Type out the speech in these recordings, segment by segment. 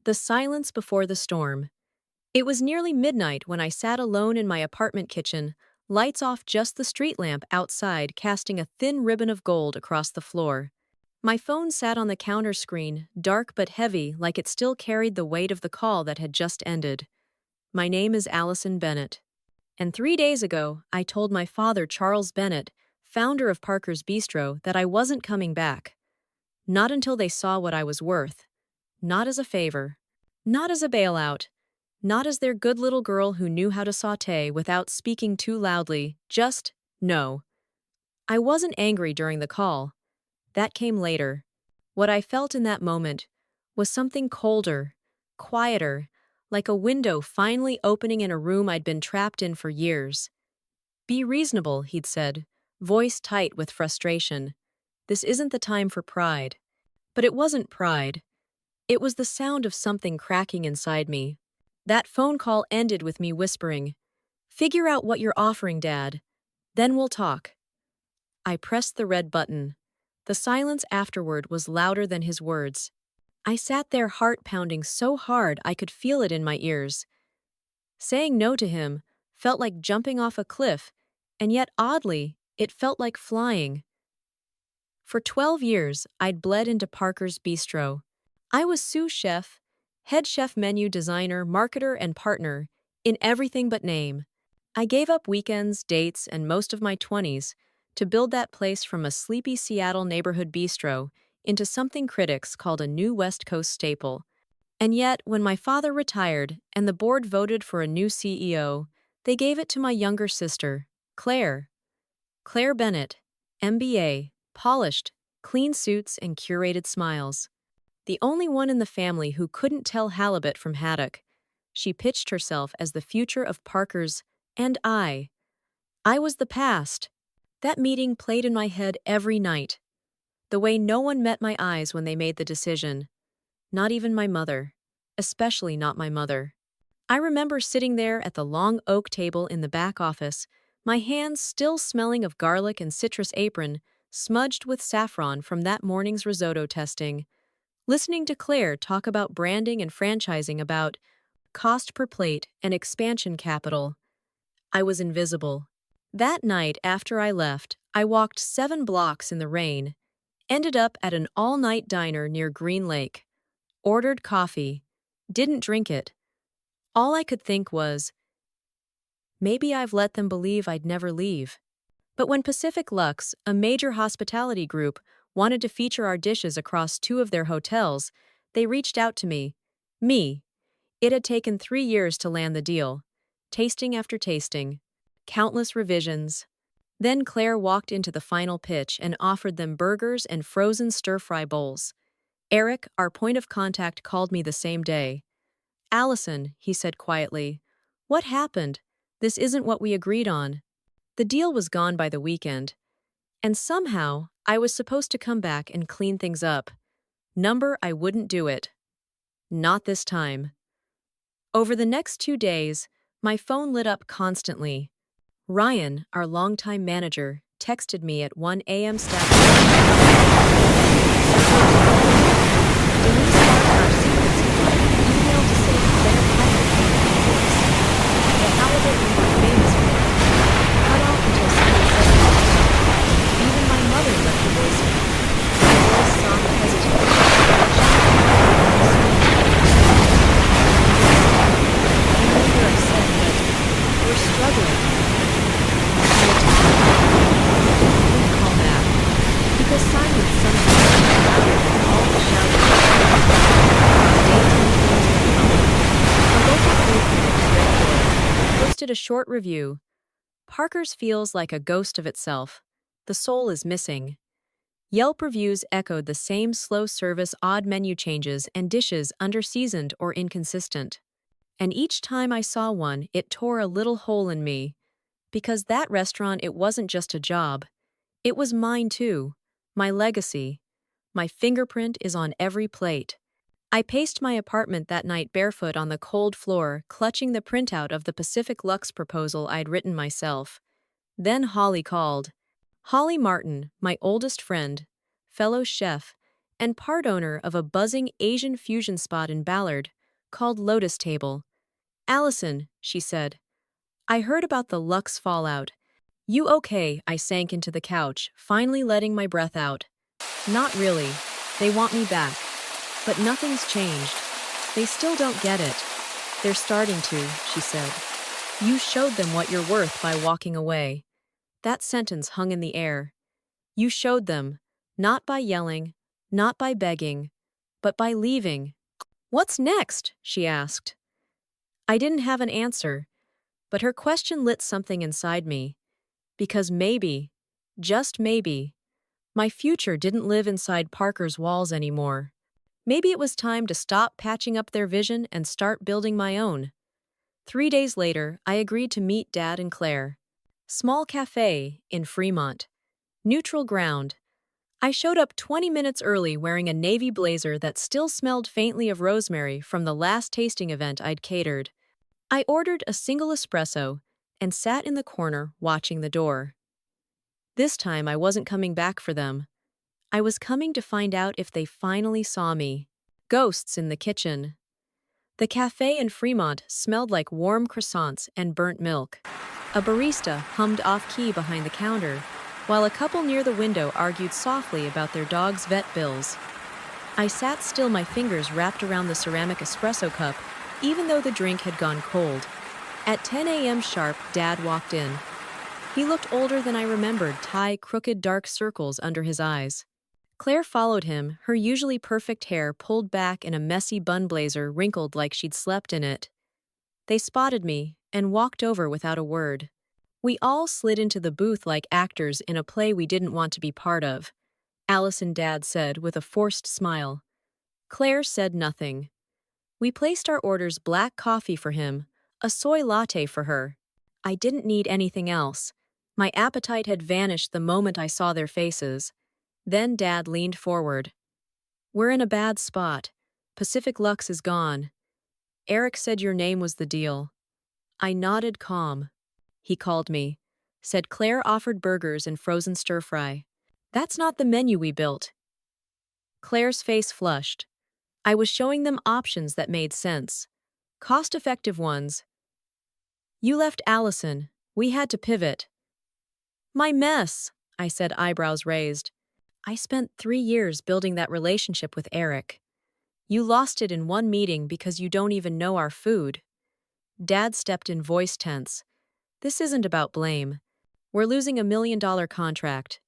The silence before the storm. It was nearly midnight when I sat alone in my apartment kitchen, lights off, just the street lamp outside casting a thin ribbon of gold across the floor. My phone sat on the counter screen, dark but heavy, like it still carried the weight of the call that had just ended. My name is Allison Bennett. And 3 days ago, I told my father, Charles Bennett, founder of Parker's Bistro, that I wasn't coming back. Not until they saw what I was worth. Not as a favor. Not as a bailout. Not as their good little girl who knew how to saute without speaking too loudly. Just no. I wasn't angry during the call. That came later. What I felt in that moment was something colder, quieter, like a window finally opening in a room I'd been trapped in for years. Be reasonable, he'd said, voice tight with frustration. This isn't the time for pride. But it wasn't pride. It was the sound of something cracking inside me. That phone call ended with me whispering, "Figure out what you're offering, Dad. Then we'll talk." I pressed the red button. The silence afterward was louder than his words. I sat there, heart pounding so hard I could feel it in my ears. Saying no to him felt like jumping off a cliff, and yet oddly, it felt like flying. For 12 years, I'd bled into Parker's Bistro. I was sous chef, head chef, menu designer, marketer, and partner in everything but name. I gave up weekends, dates, and most of my 20s to build that place from a sleepy Seattle neighborhood bistro into something critics called a new West Coast staple. And yet, when my father retired and the board voted for a new CEO, they gave it to my younger sister, Claire. Claire Bennett, MBA, polished, clean suits, and curated smiles. The only one in the family who couldn't tell halibut from haddock. She pitched herself as the future of Parker's, and I was the past. That meeting played in my head every night. The way no one met my eyes when they made the decision. Not even my mother. Especially not my mother. I remember sitting there at the long oak table in the back office, my hands still smelling of garlic and citrus apron, smudged with saffron from that morning's risotto testing, listening to Claire talk about branding and franchising, about cost per plate and expansion capital. I was invisible. That night after I left, I walked 7 blocks in the rain, ended up at an all-night diner near Green Lake, ordered coffee, didn't drink it. All I could think was, maybe I've let them believe I'd never leave. But when Pacific Lux, a major hospitality group, wanted to feature our dishes across 2 of their hotels, they reached out to me. It had taken 3 years to land the deal. Tasting after tasting. Countless revisions. Then Claire walked into the final pitch and offered them burgers and frozen stir-fry bowls. Eric, our point of contact, called me the same day. "Allison," he said quietly, "what happened? This isn't what we agreed on." The deal was gone by the weekend. And somehow, I was supposed to come back and clean things up. I wouldn't do it. Not this time. Over the next 2 days, my phone lit up constantly. Ryan, our longtime manager, texted me at 1 a.m. Denise Martin, our secret supply, emailed to say Bennett hadn't paid the invoice. The halibut we were famous for. Cut off until someone said it. Even my mother left a voicemail. Her voice soft, hesitant. I know you're upset, but we're struggling. Call back, because silence sometimes is louder than all the shouting. A local food critic posted a short review. Parker's feels like a ghost of itself. The soul is missing. Yelp reviews echoed the same: slow service, odd menu changes, and dishes under-seasoned or inconsistent. And each time I saw one, it tore a little hole in me. Because that restaurant, it wasn't just a job. It was mine too. My legacy. My fingerprint is on every plate. I paced my apartment that night barefoot on the cold floor, clutching the printout of the Pacific Lux proposal I'd written myself. Then Holly called. Holly Martin, my oldest friend, fellow chef, and part owner of a buzzing Asian fusion spot in Ballard, called Lotus Table. Allison, she said, I heard about the Lux fallout. You okay? I sank into the couch, finally letting my breath out. Not really. They want me back. But nothing's changed. They still don't get it. They're starting to, she said. You showed them what you're worth by walking away. That sentence hung in the air. You showed them, not by yelling, not by begging, but by leaving. What's next? She asked. I didn't have an answer, but her question lit something inside me. Because maybe, just maybe, my future didn't live inside Parker's walls anymore. Maybe it was time to stop patching up their vision and start building my own. 3 days later, I agreed to meet Dad and Claire. Small cafe in Fremont. Neutral ground. I showed up 20 minutes early wearing a navy blazer that still smelled faintly of rosemary from the last tasting event I'd catered. I ordered a single espresso and sat in the corner watching the door. This time I wasn't coming back for them. I was coming to find out if they finally saw me. Ghosts in the kitchen. The cafe in Fremont smelled like warm croissants and burnt milk. A barista hummed off-key behind the counter, while a couple near the window argued softly about their dog's vet bills. I sat still, my fingers wrapped around the ceramic espresso cup, even though the drink had gone cold. At 10 a.m. sharp, Dad walked in. He looked older than I remembered, crooked dark circles under his eyes. Claire followed him, her usually perfect hair pulled back in a messy bun blazer wrinkled like she'd slept in it. They spotted me and walked over without a word. We all slid into the booth like actors in a play we didn't want to be part of, Alice and Dad said with a forced smile. Claire said nothing. We placed our orders: black coffee for him, a soy latte for her. I didn't need anything else. My appetite had vanished the moment I saw their faces. Then Dad leaned forward. We're in a bad spot. Pacific Lux is gone. Eric said your name was the deal. I nodded, calm. He called me. Said Claire offered burgers and frozen stir-fry. That's not the menu we built. Claire's face flushed. I was showing them options that made sense. Cost-effective ones. You left Allison. We had to pivot. My mess, I said, eyebrows raised. I spent 3 years building that relationship with Eric. You lost it in one meeting because you don't even know our food. Dad stepped in, voice tense. This isn't about blame. We're losing $1 million contract.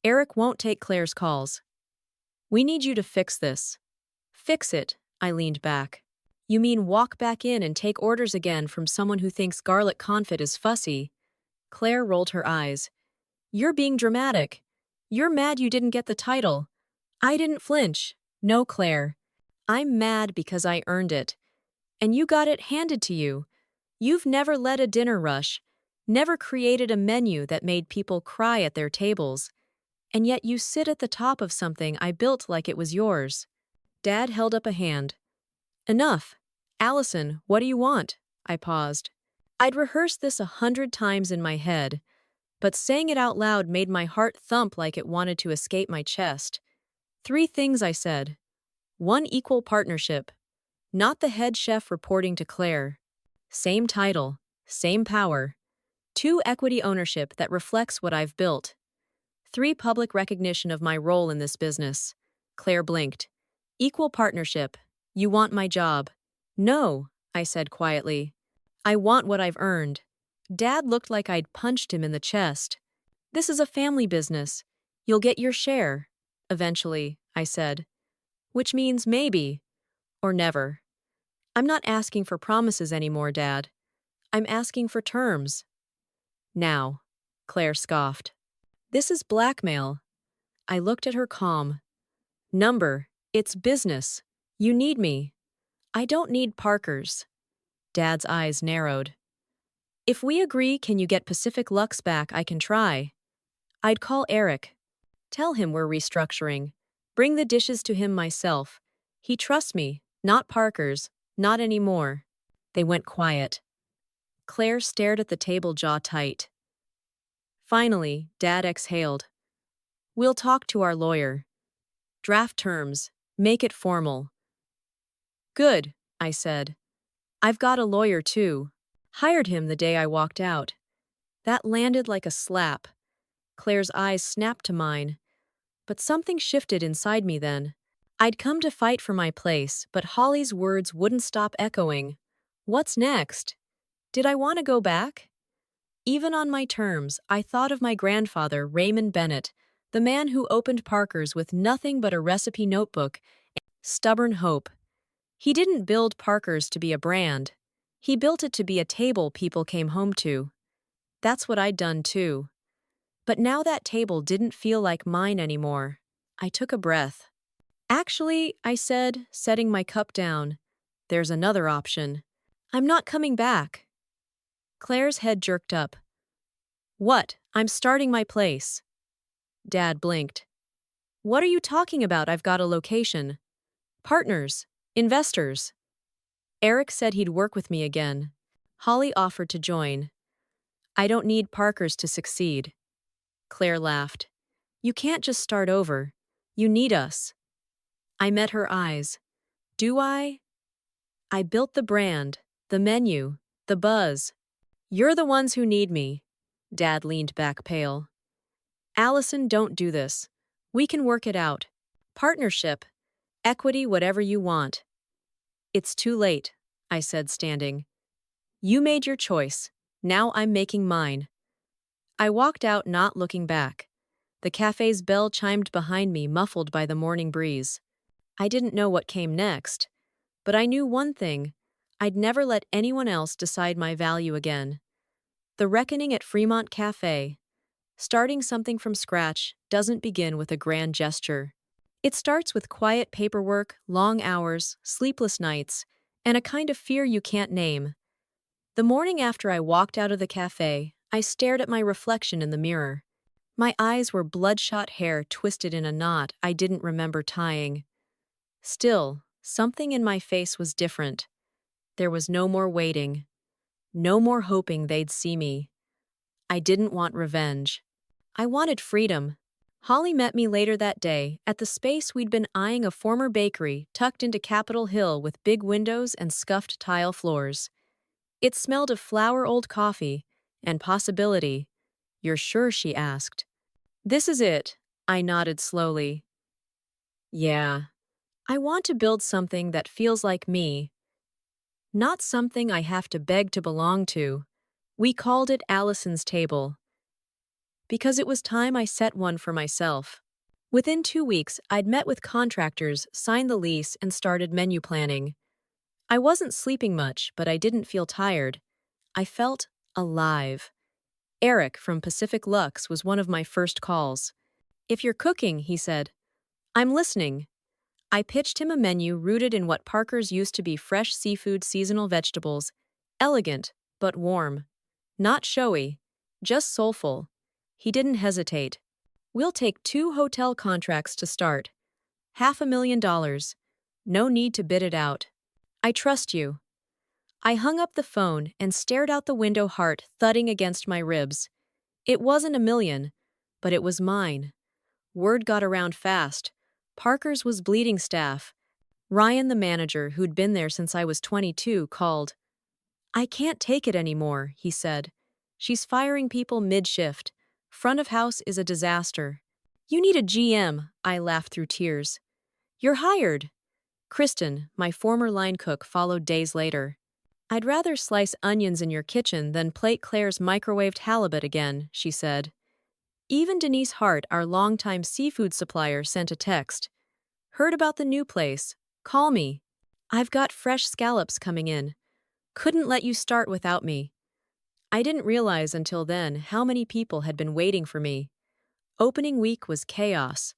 Eric won't take Claire's calls. We need you to fix this. Fix it, I leaned back. You mean walk back in and take orders again from someone who thinks garlic confit is fussy? Claire rolled her eyes. You're being dramatic. You're mad you didn't get the title. I didn't flinch. No, Claire. I'm mad because I earned it. And you got it handed to you. You've never led a dinner rush, never created a menu that made people cry at their tables. And yet you sit at the top of something I built like it was yours. Dad held up a hand. Enough. Allison, what do you want? I paused. I'd rehearsed this 100 times in my head, but saying it out loud made my heart thump like it wanted to escape my chest. 3 things, I said. 1, equal partnership. Not the head chef reporting to Claire. Same title, same power. 2, equity ownership that reflects what I've built. 3, public recognition of my role in this business. Claire blinked. Equal partnership. You want my job. No, I said quietly. I want what I've earned. Dad looked like I'd punched him in the chest. This is a family business. You'll get your share. Eventually, I said. Which means maybe. Or never. I'm not asking for promises anymore, Dad. I'm asking for terms. Now, Claire scoffed. This is blackmail. I looked at her, calm. Number, it's business. You need me. I don't need Parker's. Dad's eyes narrowed. If we agree, can you get Pacific Lux back? I can try. I'd call Eric. Tell him we're restructuring. Bring the dishes to him myself. He trusts me, not Parker's, not anymore. They went quiet. Claire stared at the table, jaw tight. Finally, Dad exhaled. We'll talk to our lawyer. Draft terms. Make it formal. Good, I said. I've got a lawyer too. Hired him the day I walked out. That landed like a slap. Claire's eyes snapped to mine. But something shifted inside me then. I'd come to fight for my place, but Holly's words wouldn't stop echoing. What's next? Did I want to go back? Even on my terms, I thought of my grandfather, Raymond Bennett, the man who opened Parker's with nothing but a recipe notebook and stubborn hope. He didn't build Parker's to be a brand. He built it to be a table people came home to. That's what I'd done too. But now that table didn't feel like mine anymore. I took a breath. Actually, I said, setting my cup down, there's another option. I'm not coming back. Claire's head jerked up. What? I'm starting my place. Dad blinked. What are you talking about? I've got a location. Partners. Investors. Eric said he'd work with me again. Holly offered to join. I don't need Parker's to succeed. Claire laughed. You can't just start over. You need us. I met her eyes. Do I? I built the brand, the menu, the buzz. You're the ones who need me. Dad leaned back pale. Allison, don't do this. We can work it out. Partnership. Equity, whatever you want. It's too late, I said, standing. You made your choice. Now I'm making mine. I walked out, not looking back. The cafe's bell chimed behind me, muffled by the morning breeze. I didn't know what came next, but I knew one thing. I'd never let anyone else decide my value again. The reckoning at Fremont Cafe. Starting something from scratch doesn't begin with a grand gesture. It starts with quiet paperwork, long hours, sleepless nights, and a kind of fear you can't name. The morning after I walked out of the cafe, I stared at my reflection in the mirror. My eyes were bloodshot hair twisted in a knot I didn't remember tying. Still, something in my face was different. There was no more waiting. No more hoping they'd see me. I didn't want revenge. I wanted freedom. Holly met me later that day at the space we'd been eyeing, a former bakery tucked into Capitol Hill with big windows and scuffed tile floors. It smelled of flour, old coffee, and possibility. You're sure? She asked. This is it. I nodded slowly. Yeah. I want to build something that feels like me. Not something I have to beg to belong to. We called it Allison's Table. Because it was time I set one for myself. Within 2 weeks, I'd met with contractors, signed the lease, and started menu planning. I wasn't sleeping much, but I didn't feel tired. I felt alive. Eric from Pacific Lux was one of my first calls. If you're cooking, he said. I'm listening. I pitched him a menu rooted in what Parker's used to be: fresh seafood, seasonal vegetables. Elegant, but warm. Not showy, just soulful. He didn't hesitate. We'll take 2 hotel contracts to start. $500,000. No need to bid it out. I trust you. I hung up the phone and stared out the window, heart thudding against my ribs. It wasn't a million, but it was mine. Word got around fast. Parker's was bleeding staff. Ryan, the manager, who'd been there since I was 22, called. I can't take it anymore, he said. She's firing people mid-shift. Front of house is a disaster. You need a GM, I laughed through tears. You're hired. Kristen, my former line cook, followed days later. I'd rather slice onions in your kitchen than plate Claire's microwaved halibut again, she said. Even Denise Hart, our longtime seafood supplier, sent a text. Heard about the new place. Call me. I've got fresh scallops coming in. Couldn't let you start without me. I didn't realize until then how many people had been waiting for me. Opening week was chaos.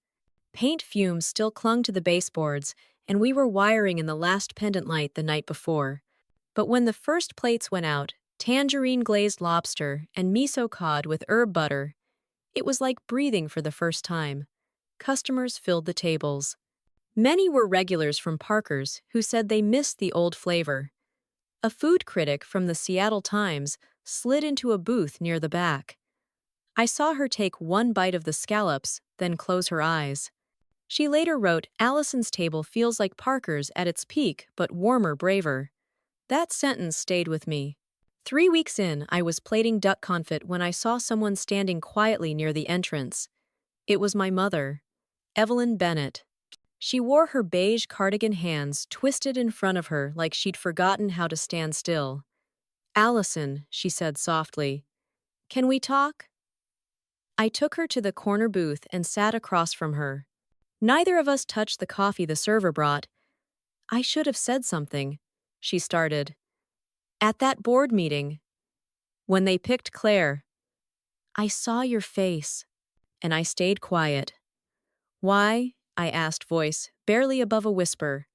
Paint fumes still clung to the baseboards, and we were wiring in the last pendant light the night before. But when the first plates went out, tangerine glazed lobster and miso cod with herb butter, it was like breathing for the first time. Customers filled the tables. Many were regulars from Parker's who said they missed the old flavor. A food critic from the Seattle Times slid into a booth near the back. I saw her take one bite of the scallops, then close her eyes. She later wrote, Allison's table feels like Parker's at its peak, but warmer, braver. That sentence stayed with me. 3 weeks in, I was plating duck confit when I saw someone standing quietly near the entrance. It was my mother, Evelyn Bennett. She wore her beige cardigan hands twisted in front of her like she'd forgotten how to stand still. Allison, she said softly, can we talk? I took her to the corner booth and sat across from her. Neither of us touched the coffee the server brought. I should have said something, she started. At that board meeting, when they picked Claire, I saw your face, and I stayed quiet. Why? I asked, voice barely above a whisper.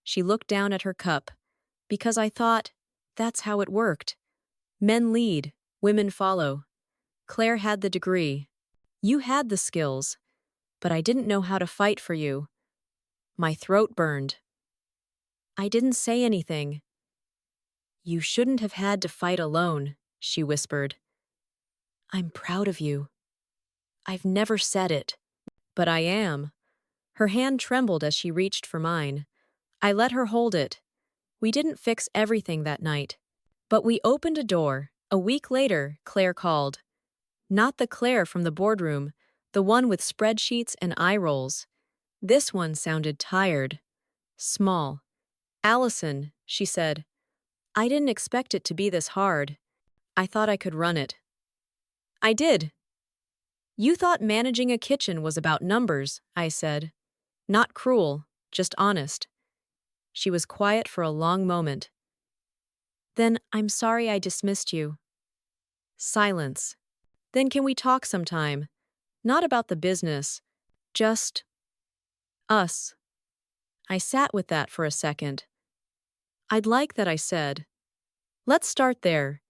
She looked down at her cup. Because I thought, that's how it worked. Men lead, women follow. Claire had the degree. You had the skills. But I didn't know how to fight for you. My throat burned. I didn't say anything. You shouldn't have had to fight alone, she whispered. I'm proud of you. I've never said it. But I am. Her hand trembled as she reached for mine. I let her hold it. We didn't fix everything that night. But we opened a door. A week later, Claire called. Not the Claire from the boardroom, the one with spreadsheets and eye rolls. This one sounded tired. Small. Allison, she said. I didn't expect it to be this hard. I thought I could run it. I did. You thought managing a kitchen was about numbers, I said. Not cruel, just honest. She was quiet for a long moment. Then I'm sorry I dismissed you. Silence. Then can we talk sometime? Not about the business. Just us. I sat with that for a second. I'd like that, I said. Let's start there.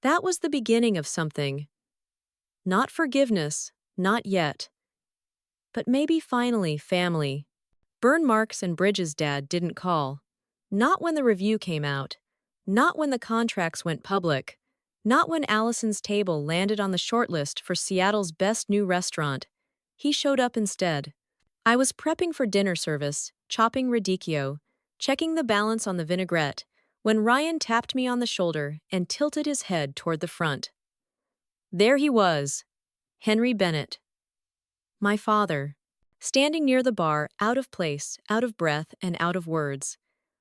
That was the beginning of something. Not forgiveness, not yet. But maybe finally family. Burn Marks and Bridges' dad didn't call. Not when the review came out. Not when the contracts went public. Not when Allison's table landed on the shortlist for Seattle's best new restaurant. He showed up instead. I was prepping for dinner service, chopping radicchio, checking the balance on the vinaigrette, when Ryan tapped me on the shoulder and tilted his head toward the front. There he was, Henry Bennett. My father, standing near the bar, out of place, out of breath, and out of words.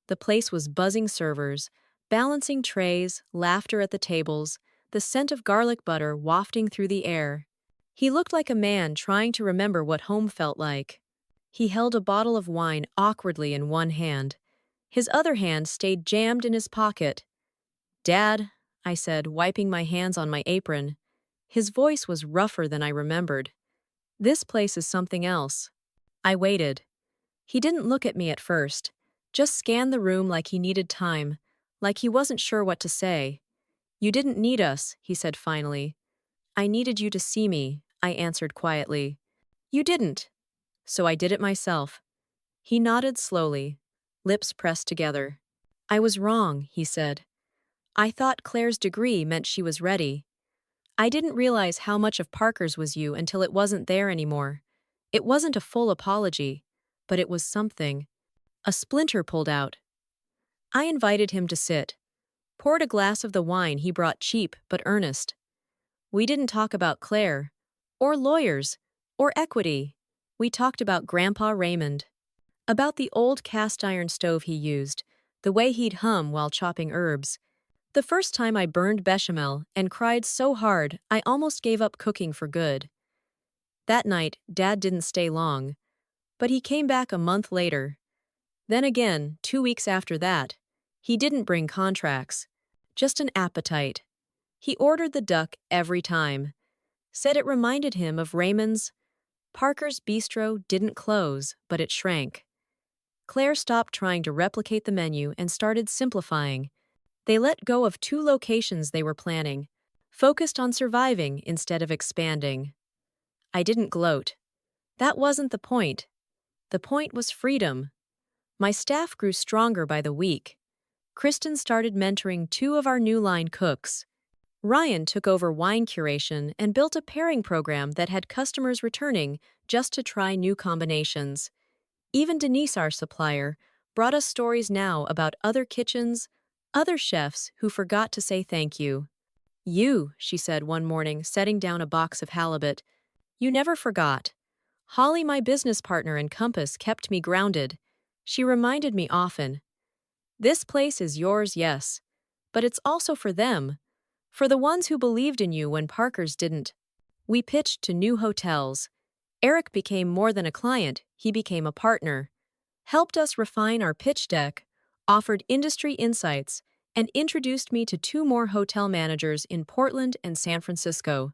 The place was buzzing servers, balancing trays, laughter at the tables, the scent of garlic butter wafting through the air. He looked like a man trying to remember what home felt like. He held a bottle of wine awkwardly in one hand. His other hand stayed jammed in his pocket. Dad, I said, wiping my hands on my apron. His voice was rougher than I remembered. This place is something else. I waited. He didn't look at me at first, just scanned the room like he needed time, like he wasn't sure what to say. You didn't need us, he said finally. I needed you to see me, I answered quietly. You didn't. So I did it myself. He nodded slowly, lips pressed together. I was wrong, he said. I thought Claire's degree meant she was ready. I didn't realize how much of Parker's was you until it wasn't there anymore. It wasn't a full apology, but it was something. A splinter pulled out. I invited him to sit, poured a glass of the wine he brought cheap but earnest. We didn't talk about Claire, or lawyers, or equity. We talked about Grandpa Raymond, about the old cast-iron stove he used, the way he'd hum while chopping herbs. The first time I burned bechamel and cried so hard I almost gave up cooking for good. That night, Dad didn't stay long, but he came back a month later. Then again, 2 weeks after that. He didn't bring contracts, just an appetite. He ordered the duck every time, said it reminded him of Raymond's. Parker's bistro didn't close, but it shrank. Claire stopped trying to replicate the menu and started simplifying. They let go of 2 locations they were planning, focused on surviving instead of expanding. I didn't gloat. That wasn't the point. The point was freedom. My staff grew stronger by the week. Kristen started mentoring 2 of our new line cooks. Ryan took over wine curation and built a pairing program that had customers returning just to try new combinations. Even Denise, our supplier, brought us stories now about other kitchens, other chefs who forgot to say thank you. You, she said one morning, setting down a box of halibut, you never forgot. Holly, my business partner and compass, kept me grounded. She reminded me often, this place is yours, yes, but it's also for them, for the ones who believed in you when Parker's didn't. We pitched to new hotels. Eric became more than a client, he became a partner, helped us refine our pitch deck, offered industry insights, and introduced me to two more hotel managers in Portland and San Francisco.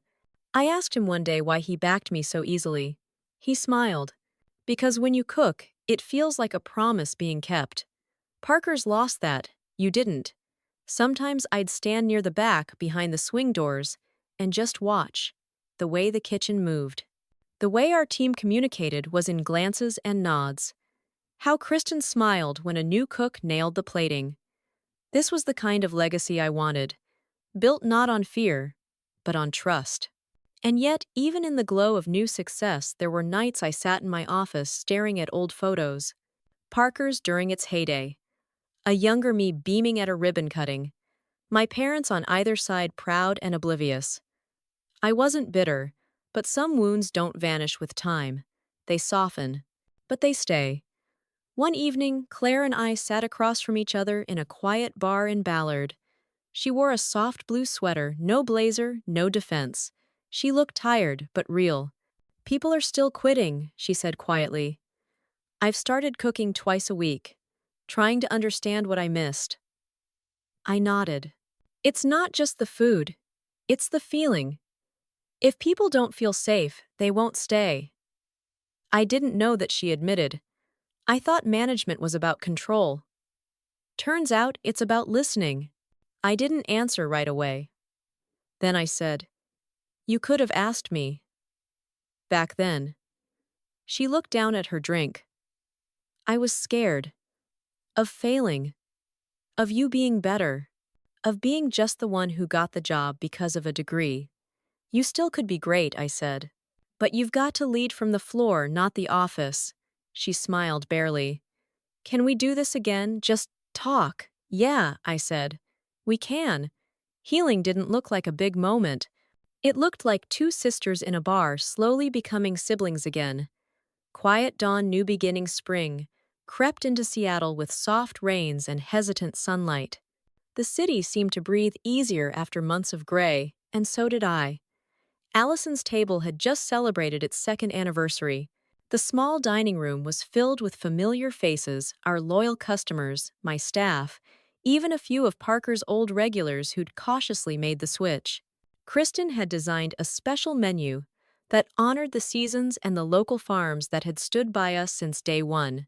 I asked him one day why he backed me so easily. He smiled. Because when you cook, it feels like a promise being kept. Parker's lost that, you didn't. Sometimes I'd stand near the back behind the swing doors and just watch the way the kitchen moved. The way our team communicated was in glances and nods. How Kristen smiled when a new cook nailed the plating. This was the kind of legacy I wanted, built not on fear, but on trust. And yet, even in the glow of new success, there were nights I sat in my office staring at old photos. Parker's during its heyday. A younger me beaming at a ribbon cutting. My parents on either side proud and oblivious. I wasn't bitter, but some wounds don't vanish with time. They soften, but they stay. One evening, Claire and I sat across from each other in a quiet bar in Ballard. She wore a soft blue sweater, no blazer, no defense. She looked tired, but real. People are still quitting, she said quietly. I've started cooking twice a week, trying to understand what I missed. I nodded. It's not just the food, it's the feeling. If people don't feel safe, they won't stay. I didn't know that she admitted. I thought management was about control. Turns out it's about listening. I didn't answer right away. Then I said, you could have asked me. Back then. She looked down at her drink. I was scared. Of failing. Of you being better. Of being just the one who got the job because of a degree. You still could be great, I said. But you've got to lead from the floor, not the office. She smiled barely. Can we do this again? Just talk. Yeah, I said. We can. Healing didn't look like a big moment. It looked like two sisters in a bar slowly becoming siblings again. Quiet dawn, new beginning spring, crept into Seattle with soft rains and hesitant sunlight. The city seemed to breathe easier after months of gray, and so did I. Allison's table had just celebrated its second anniversary. The small dining room was filled with familiar faces, our loyal customers, my staff, even a few of Parker's old regulars who'd cautiously made the switch. Kristen had designed a special menu that honored the seasons and the local farms that had stood by us since day one.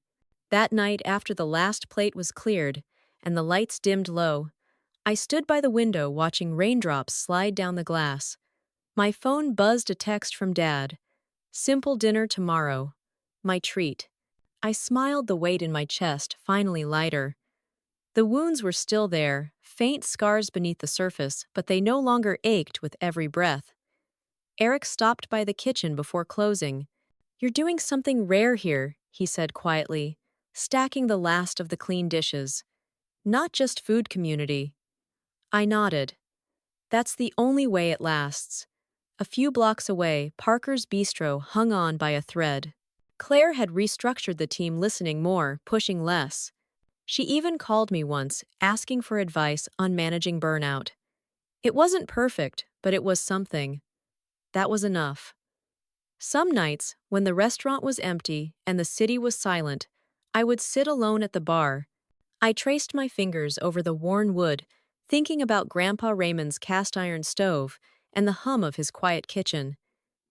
That night, after the last plate was cleared and the lights dimmed low, I stood by the window watching raindrops slide down the glass. My phone buzzed a text from Dad. Simple dinner tomorrow. My treat. I smiled, the weight in my chest finally lighter. The wounds were still there, faint scars beneath the surface, but they no longer ached with every breath. Eric stopped by the kitchen before closing. You're doing something rare here, he said quietly, stacking the last of the clean dishes. Not just food community. I nodded. That's the only way it lasts. A few blocks away, Parker's Bistro hung on by a thread. Claire had restructured the team, listening more, pushing less. She even called me once, asking for advice on managing burnout. It wasn't perfect, but it was something. That was enough. Some nights, when the restaurant was empty and the city was silent, I would sit alone at the bar. I traced my fingers over the worn wood, thinking about Grandpa Raymond's cast-iron stove and the hum of his quiet kitchen.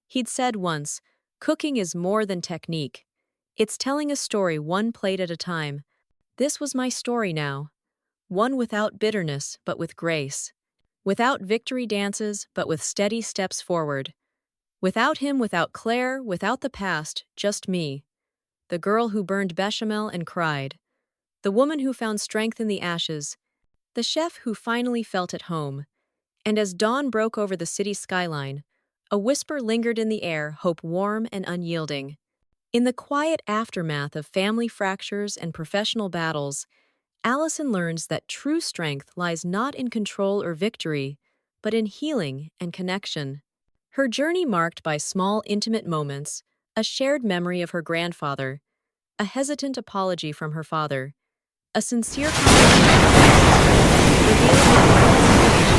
He'd said once, cooking is more than technique. It's telling a story one plate at a time. This was my story now. One without bitterness, but with grace. Without victory dances, but with steady steps forward. Without him, without Claire, without the past, just me. The girl who burned bechamel and cried. The woman who found strength in the ashes. The chef who finally felt at home. And as dawn broke over the city skyline, A whisper lingered in the air, hope warm and unyielding. In the quiet aftermath of family fractures and professional battles, Allison learns that true strength lies not in control or victory, but in healing and connection. Her journey marked by small, intimate moments, a shared memory of her grandfather, a hesitant apology from her father, a sincere conversation revealed the importance of